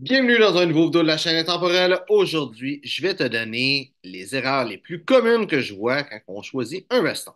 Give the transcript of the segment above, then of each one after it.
Bienvenue dans un nouveau vidéo de la chaîne intemporelle. Aujourd'hui, je vais te donner les erreurs les plus communes que je vois quand on choisit un veston.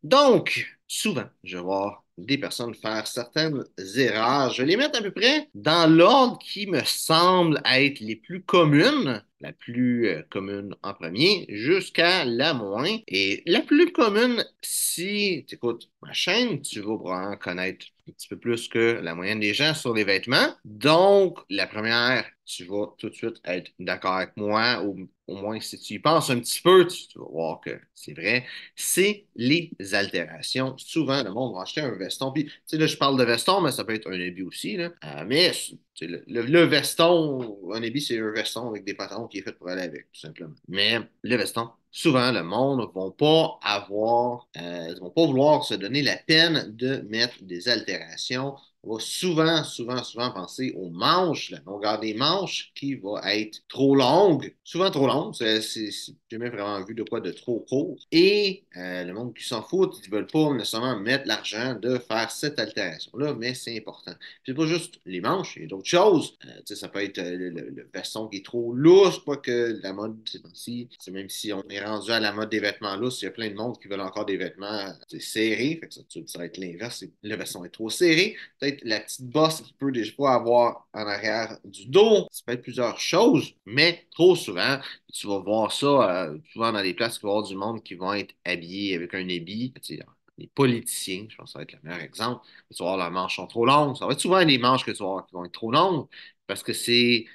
Donc, souvent, je vais voir des personnes faire certaines erreurs. Je vais les mettre à peu près dans l'ordre qui me semble être les plus communes. La plus commune en premier, jusqu'à la moins. Et la plus commune, si tu écoutes ma chaîne, tu vas probablement connaître un petit peu plus que la moyenne des gens sur les vêtements. Donc, la première, tu vas tout de suite être d'accord avec moi, ou au moins si tu y penses un petit peu, tu vas voir que c'est vrai, c'est les altérations. Souvent, le monde va acheter un veston. Puis, tu sais, là, je parle de veston, mais ça peut être un habit aussi, là. Mais tu sais, le veston, un habit, c'est un veston avec des patins qui est fait pour aller avec, tout simplement. Mais le veston, souvent, le monde ne va pas avoir, ils vont pas vouloir se donner la peine de mettre des altérations. On va souvent penser aux manches, la longueur des manches qui va être trop longue, souvent trop longue. J'ai jamais vraiment vu de quoi de trop court. Et le monde qui s'en fout, ils ne veulent pas nécessairement mettre l'argent de faire cette altération-là, mais c'est important. C'est pas juste les manches, il y a d'autres choses. Ça peut être le veston qui est trop lousse, pas que la mode, c'est même si on est rendu à la mode des vêtements lousses, il y a plein de monde qui veulent encore des vêtements serrés. Fait que ça va être l'inverse. Le veston est trop serré. Peut-être la petite bosse qu'il peut des fois avoir en arrière du dos. Ça peut être plusieurs choses, mais trop souvent, tu vas voir ça souvent dans les places, tu vas voir du monde qui vont être habillés avec un habit. Tu sais, les politiciens, je pense que ça va être le meilleur exemple. Tu vas voir leurs manches sont trop longues. Ça va être souvent des manches que tu vas voir qui vont être trop longues parce que c'est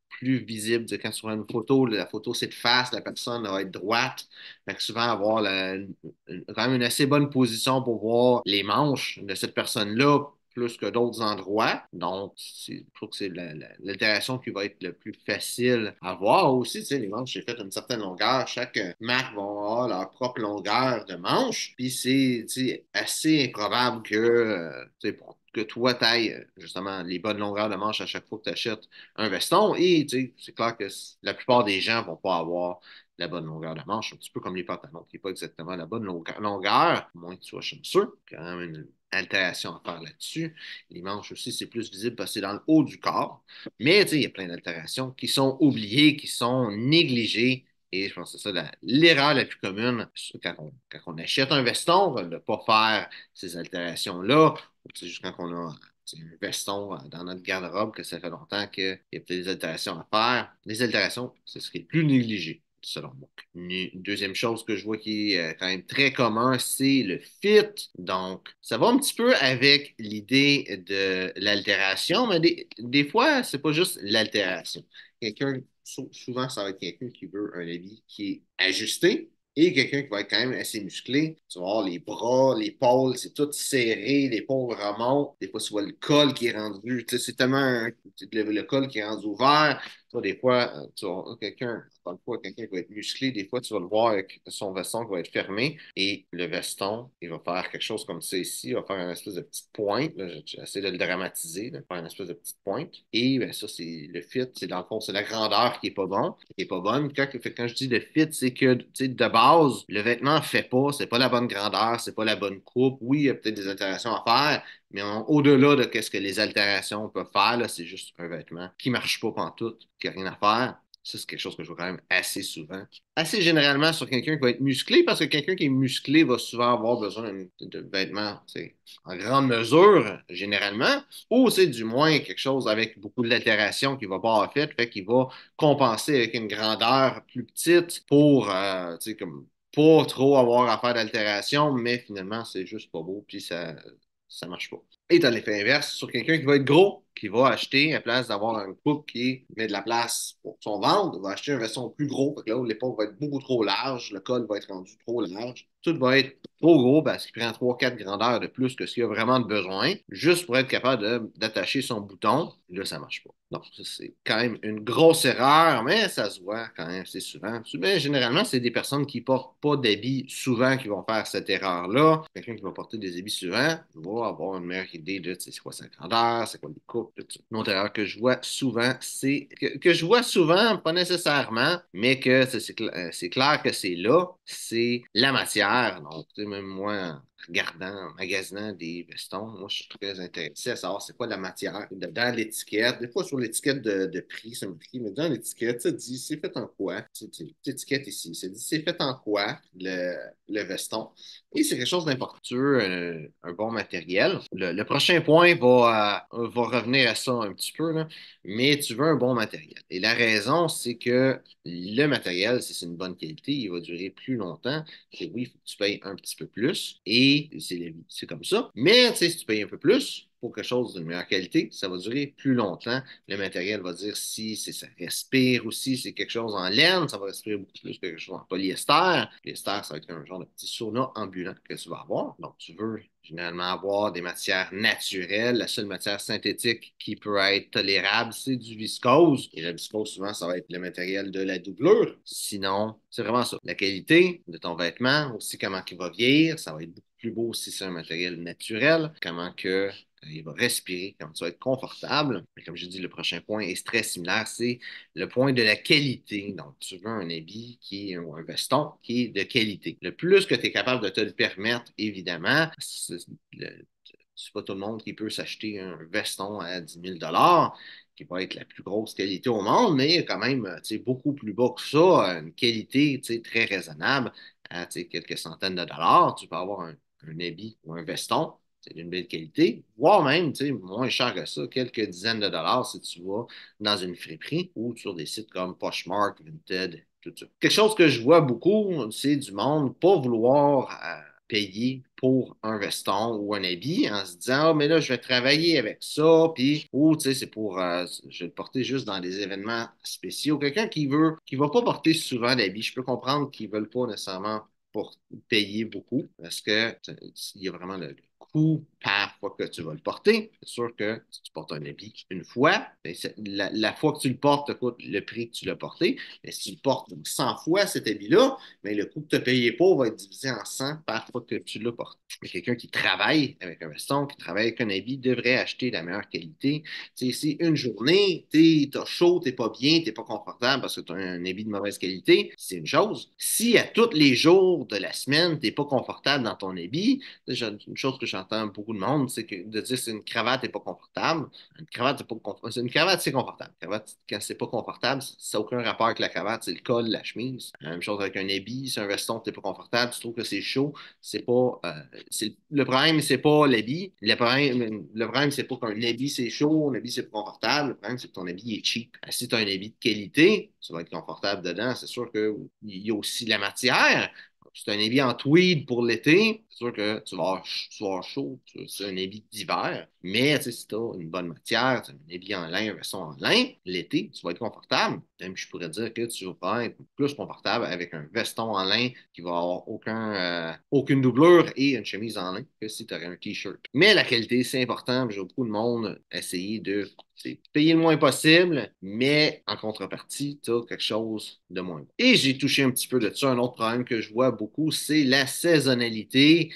plus visible. Quand tu vois une photo, la photo c'est de face, la personne va être droite. Fait que souvent avoir quand même une assez bonne position pour voir les manches de cette personne-là plus que d'autres endroits. Donc, je trouve que c'est l'altération qui va être le plus facile à voir aussi. Tu sais, les manches, c'est fait une certaine longueur. Chaque marque va avoir leur propre longueur de manche. Puis c'est tu sais, assez improbable tu sais, que toi, tu ailles justement les bonnes longueurs de manche à chaque fois que tu achètes un veston. Et tu sais, c'est clair que la plupart des gens ne vont pas avoir la bonne longueur de manche, un petit peu comme les pantalons, qui n'est pas exactement la bonne longueur, à moins que tu sois chanceux. Quand même une altération à faire là-dessus. Les manches aussi, c'est plus visible parce que c'est dans le haut du corps. Mais il y a plein d'altérations qui sont oubliées, qui sont négligées. Et je pense que c'est ça l'erreur la plus commune quand on achète un veston, de ne pas faire ces altérations-là. Juste quand on a un veston dans notre garde-robe, que ça fait longtemps qu'il y a peut-être des altérations à faire. Les altérations, c'est ce qui est le plus négligé selon moi. Une deuxième chose que je vois qui est quand même très commun, c'est le fit. Donc, ça va un petit peu avec l'idée de l'altération, mais des fois, c'est pas juste l'altération. Souvent, ça va être quelqu'un qui veut un habit qui est ajusté, et quelqu'un qui va être quand même assez musclé. Tu vas voir les bras, l'épaule, c'est tout serré, l'épaule remonte. Des fois, tu vois le col qui est rendu, tu sais, c'est tellement le col qui est rendu ouvert. Toi, des fois, tu vas voir encore une fois, quelqu'un qui va être musclé, des fois, tu vas le voir avec son veston qui va être fermé et le veston, il va faire quelque chose comme ça ici, il va faire une espèce de petite pointe. Là, j'essaie de le dramatiser, de faire une espèce de petite pointe. Et ben, ça, c'est le fit, c'est dans le fond, c'est la grandeur qui est pas bon, qui est pas bonne. Quand je dis le fit, c'est que, tu sais, de base, le vêtement fait pas, c'est pas la bonne grandeur, c'est pas la bonne coupe. Oui, il y a peut-être des altérations à faire, mais au-delà de ce que les altérations peuvent faire, là, c'est juste un vêtement qui marche pas pantoute, qui n'a rien à faire. Ça, c'est quelque chose que je vois quand même assez souvent. Assez généralement sur quelqu'un qui va être musclé, parce que quelqu'un qui est musclé va souvent avoir besoin de vêtements en grande mesure, généralement, ou c'est du moins quelque chose avec beaucoup d'altération qu'il va pas avoir fait qu'il va compenser avec une grandeur plus petite pour, comme pas trop avoir à faire d'altération, mais finalement, c'est juste pas beau, puis ça marche pas. Et t'as l'effet inverse sur quelqu'un qui va être gros, qui va acheter, à place d'avoir une coupe qui met de la place pour son ventre, va acheter un veston plus gros. Fait que là, l'épaule va être beaucoup trop large, le col va être rendu trop large. Tout va être trop gros parce qu'il prend trois quatre grandeurs de plus que ce qu'il a vraiment de besoin, juste pour être capable d'attacher son bouton. Là, ça marche pas. Donc, ça, c'est quand même une grosse erreur, mais ça se voit quand même assez souvent. Mais généralement, c'est des personnes qui portent pas d'habits souvent qui vont faire cette erreur-là. Quelqu'un qui va porter des habits souvent va avoir une meilleure idée de c'est quoi sa grandeur, c'est quoi les coupes, tout ça. Une autre erreur que je vois souvent, que je vois souvent, pas nécessairement, mais que c'est clair que c'est là, c'est la matière. Donc, tu sais, même moi, regardant, en magasinant des vestons, moi, je suis très intéressé à savoir c'est quoi la matière. Dans l'étiquette, des fois sur l'étiquette de prix, c'est marqué, mais dans l'étiquette, ça dit c'est fait en quoi. L'étiquette ici, ça dit c'est fait en quoi le veston. Et c'est quelque chose d'important. Tu veux un bon matériel. Le prochain point va revenir à ça un petit peu, là, mais tu veux un bon matériel. Et la raison, c'est que le matériel, si c'est une bonne qualité, il va durer plus longtemps. C'est oui, il faut que tu payes un petit peu plus et c'est comme ça. Mais tu sais, si tu payes un peu plus pour quelque chose de meilleure qualité, ça va durer plus longtemps. Le matériel va dire si ça respire ou si c'est quelque chose en laine, ça va respirer beaucoup plus que quelque chose en polyester. Polyester, ça va être un genre de petit sauna ambulant que tu vas avoir. Donc, tu veux généralement avoir des matières naturelles. La seule matière synthétique qui peut être tolérable, c'est du viscose. Et le viscose, souvent, ça va être le matériel de la doublure. Sinon, c'est vraiment ça. La qualité de ton vêtement, aussi comment il va vieillir, ça va être beaucoup plus beau si c'est un matériel naturel, comment que il va respirer, comment tu vas être confortable. Et comme je dis, le prochain point est très similaire, c'est le point de la qualité. Donc, tu veux un habit ou un veston qui est de qualité. Le plus que tu es capable de te le permettre, évidemment, c'est pas tout le monde qui peut s'acheter un veston à 10 000 qui va être la plus grosse qualité au monde, mais quand même beaucoup plus bas que ça, une qualité très raisonnable à quelques centaines de dollars. Tu peux avoir un habit ou un veston d'une belle qualité, voire même moins cher que ça, quelques dizaines de dollars si tu vas dans une friperie ou sur des sites comme Poshmark, Vinted, tout ça. Quelque chose que je vois beaucoup, c'est du monde pas vouloir payer pour un veston ou un habit en se disant, ah, mais là, je vais travailler avec ça, puis, ou, tu sais, je vais le porter juste dans des événements spéciaux. Quelqu'un qui va pas porter souvent d'habits, je peux comprendre qu'ils veulent pas nécessairement pour payer beaucoup parce que il y a vraiment le coût par fois que tu vas le porter. C'est sûr que si tu portes un habit une fois, ben, la fois que tu le portes te coûte le prix que tu l'as porté. Mais si tu le portes 100 fois cet habit-là, mais le coût que tu as payé pour va être divisé en 100 par fois que tu l'as porté. Mais quelqu'un qui travaille avec un veston, qui travaille avec un habit, devrait acheter la meilleure qualité. T'sais, si une journée, t'as chaud, t'es pas bien, t'es pas confortable parce que tu as un habit de mauvaise qualité, c'est une chose. Si à tous les jours de la semaine, t'es pas confortable dans ton habit, une chose que j'entends beaucoup de monde, c'est que de dire c'est une cravate n'est pas confortable. Une cravate, c'est confortable. Une cravate, quand c'est pas confortable, ça n'a aucun rapport avec la cravate, c'est le col, la chemise. La même chose avec un habit, c'est un veston, t'es pas confortable, tu trouves que c'est chaud, c'est pas. Le problème, c'est pas l'habit. Le problème, c'est pas qu'un habit c'est chaud, un habit c'est pas confortable. Le problème, c'est que ton habit est cheap. Si tu as un habit de qualité, tu vas être confortable dedans. C'est sûr qu'il y a aussi la matière. Si tu as un habit en tweed pour l'été, c'est sûr que tu vas avoir chaud. C'est un habit d'hiver. Mais si tu as une bonne matière, tu as un habit en lin, un veston en lin, l'été, tu vas être confortable. Même je pourrais dire que tu vas être plus confortable avec un veston en lin qui va avoir aucune doublure et une chemise en lin que si tu aurais un t-shirt. Mais la qualité, c'est important. J'ai beaucoup de monde essayer de payer le moins possible, mais en contrepartie, tu as quelque chose de moins bon. Et j'ai touché un petit peu de ça. Un autre problème que je vois beaucoup, c'est la saisonnalité.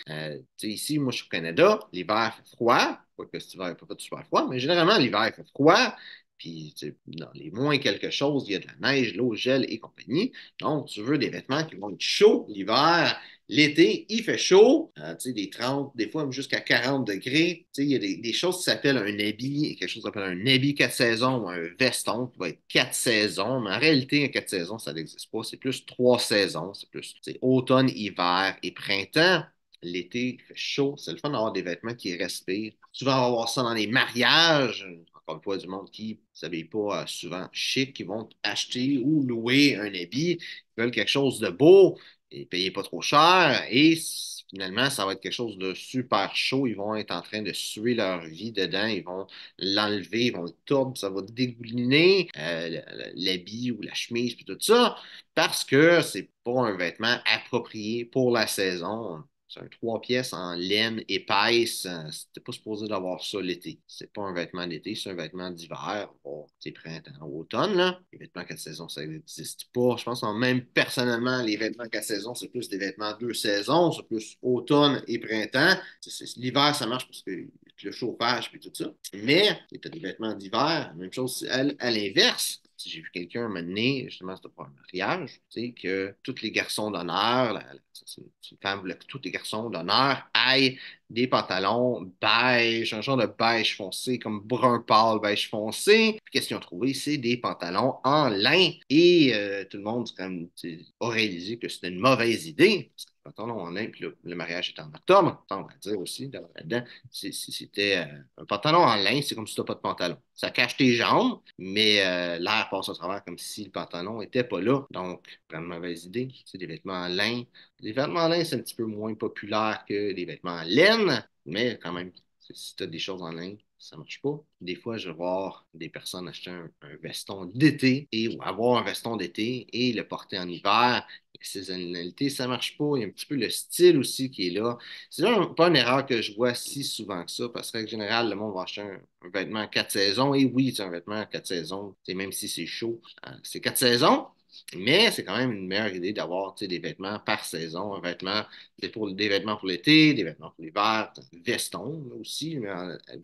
Ici, moi, je suis au Canada. L'hiver fait froid. Pas que cet hiver n'est pas fait super froid, mais généralement, l'hiver fait froid. Puis, dans les moins quelque chose, il y a de la neige, l'eau gèle et compagnie. Donc, tu veux des vêtements qui vont être chauds l'hiver. L'été, il fait chaud, des 30, des fois même jusqu'à 40 degrés. Il y a des choses qui s'appellent un habit, quelque chose qui s'appelle un habit 4 saisons ou un veston qui va être 4 saisons. Mais en réalité, un 4 saisons, ça n'existe pas. C'est plus 3 saisons. C'est plus automne, hiver et printemps. L'été, il fait chaud. C'est le fun d'avoir des vêtements qui respirent. Souvent, on va voir ça dans les mariages. Encore une fois, du monde qui ne s'habille pas souvent chic, qui vont acheter ou louer un habit, qui veulent quelque chose de beau et payer pas trop cher. Et finalement, ça va être quelque chose de super chaud. Ils vont être en train de suer leur vie dedans. Ils vont l'enlever, ils vont le tordre, ça va dégouliner l'habit ou la chemise, puis tout ça, parce que c'est pas un vêtement approprié pour la saison. C'est un 3 pièces en laine épaisse. C'était pas supposé d'avoir ça l'été. C'est pas un vêtement d'été, c'est un vêtement d'hiver. Bon, c'est printemps, automne, là. Les vêtements 4 saisons, ça n'existe pas. Je pense que même personnellement, les vêtements 4 saisons, c'est plus des vêtements 2 saisons. C'est plus automne et printemps. L'hiver, ça marche parce que le chauffage et tout ça. Mais tu as des vêtements d'hiver, même chose à l'inverse. Si j'ai vu quelqu'un mener, justement, c'était pour un mariage, tu sais, que tous les garçons d'honneur, c'est une femme voulait que tous les garçons d'honneur aillent des pantalons beige, un genre de beige foncé, comme brun pâle, beige foncé. Puis qu'est-ce qu'ils ont trouvé? C'est des pantalons en lin. Et tout le monde comme, a réalisé que c'était une mauvaise idée. Parce que les pantalons en lin, puis le mariage était en octobre, on va dire aussi, là-dedans, si c'était un pantalon en lin, c'est comme si tu n'as pas de pantalon. Ça cache tes jambes, mais l'air passe au travers comme si le pantalon n'était pas là. Donc, vraiment mauvaise idée. C'est des vêtements en lin. Les vêtements en lin, c'est un petit peu moins populaire que les vêtements en laine, mais quand même, si tu as des choses en lin, ça marche pas. Des fois, je vais voir des personnes acheter un veston d'été et ou avoir un veston d'été et le porter en hiver. La saisonnalité, ça marche pas. Il y a un petit peu le style aussi qui est là. C'est pas une erreur que je vois si souvent que ça, parce qu'en général, le monde va acheter un vêtement à 4 saisons. Et oui, c'est un vêtement à 4 saisons, même si c'est chaud, c'est 4 saisons. Mais c'est quand même une meilleure idée d'avoir des vêtements par saison, des vêtements pour l'été, des vêtements pour l'hiver, veston aussi, mais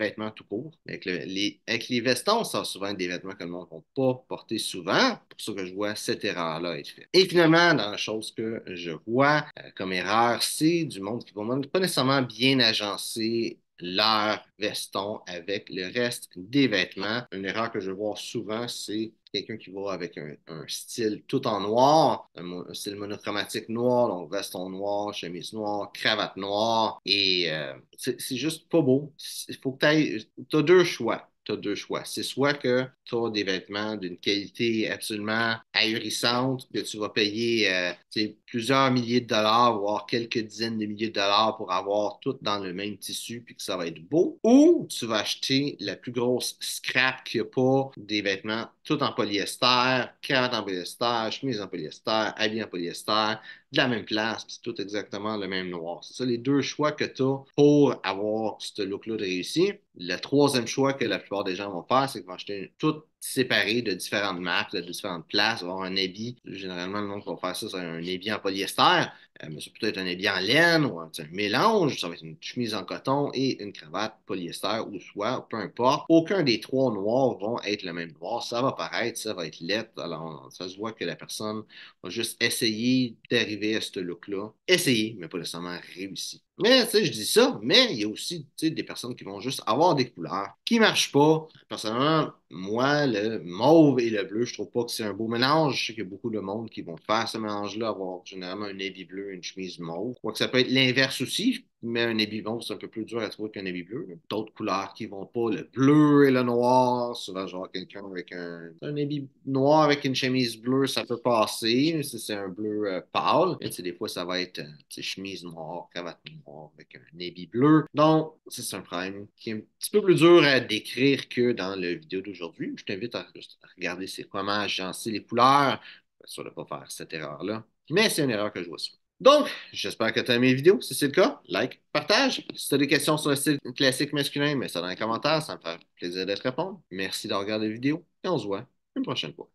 vêtements tout court. Avec les vestons, ça va souvent être des vêtements que le monde ne va pas porter souvent. C'est pour ça que je vois cette erreur-là être faite. Et finalement, dans la chose que je vois comme erreur, c'est du monde qui va pas nécessairement bien agencer leur veston avec le reste des vêtements. Une erreur que je vois souvent, c'est quelqu'un qui va avec un style tout en noir, un style monochromatique noir, donc veston noir, chemise noire, cravate noire, et c'est juste pas beau. Il faut que tu ailles, t'as deux choix. Tu as deux choix. C'est soit que tu as des vêtements d'une qualité absolument ahurissante, que tu vas payer plusieurs milliers de dollars, voire quelques dizaines de milliers de dollars pour avoir tout dans le même tissu, puis que ça va être beau, ou tu vas acheter la plus grosse scrap qu'il n'y a pas, des vêtements tout en polyester, cravate en polyester, chemise en polyester, habits en polyester, de la même place, puis c'est tout exactement le même noir. C'est ça les deux choix que tu as pour avoir ce look-là de réussi. Le troisième choix que la plupart des gens vont faire, c'est qu'ils vont acheter tout séparé de différentes marques, de différentes places, avoir un habit. Généralement, le monde qui va faire ça, c'est un habit en polyester, mais c'est peut-être un habit en laine ou un mélange. Ça va être une chemise en coton et une cravate polyester ou soie, peu importe. Aucun des trois noirs vont être le même noir. Ça va paraître, ça va être laid. Alors, ça se voit que la personne va juste essayer d'arriver à ce look-là. Essayer, mais pas nécessairement réussi. Mais, tu sais, je dis ça, mais il y a aussi, tu sais, des personnes qui vont juste avoir des couleurs qui ne marchent pas. Personnellement, moi, le mauve et le bleu, je trouve pas que c'est un beau mélange. Je sais qu'il y a beaucoup de monde qui vont faire ce mélange-là, avoir généralement un habit bleu et une chemise mauve. Je crois que ça peut être l'inverse aussi, mais un habit mauve, c'est un peu plus dur à trouver qu'un habit bleu. D'autres couleurs qui vont pas, le bleu et le noir, souvent genre quelqu'un avec un habit noir avec une chemise bleue, ça peut passer, si c'est un bleu pâle. Mais, tu sais, des fois, ça va être chemise noire, cravate noire avec un habit bleu. Donc, c'est un problème qui est un petit peu plus dur à décrire que dans la vidéo d'aujourd'hui. Je t'invite à regarder c'est comment agencer les couleurs, sur ne pas faire cette erreur-là. Mais c'est une erreur que je vois souvent. Donc, j'espère que tu as aimé les vidéos. Si c'est le cas, like, partage. Si tu as des questions sur le style classique masculin, mets ça dans les commentaires. Ça me fait plaisir de te répondre. Merci d'avoir regardé la vidéo et on se voit une prochaine fois.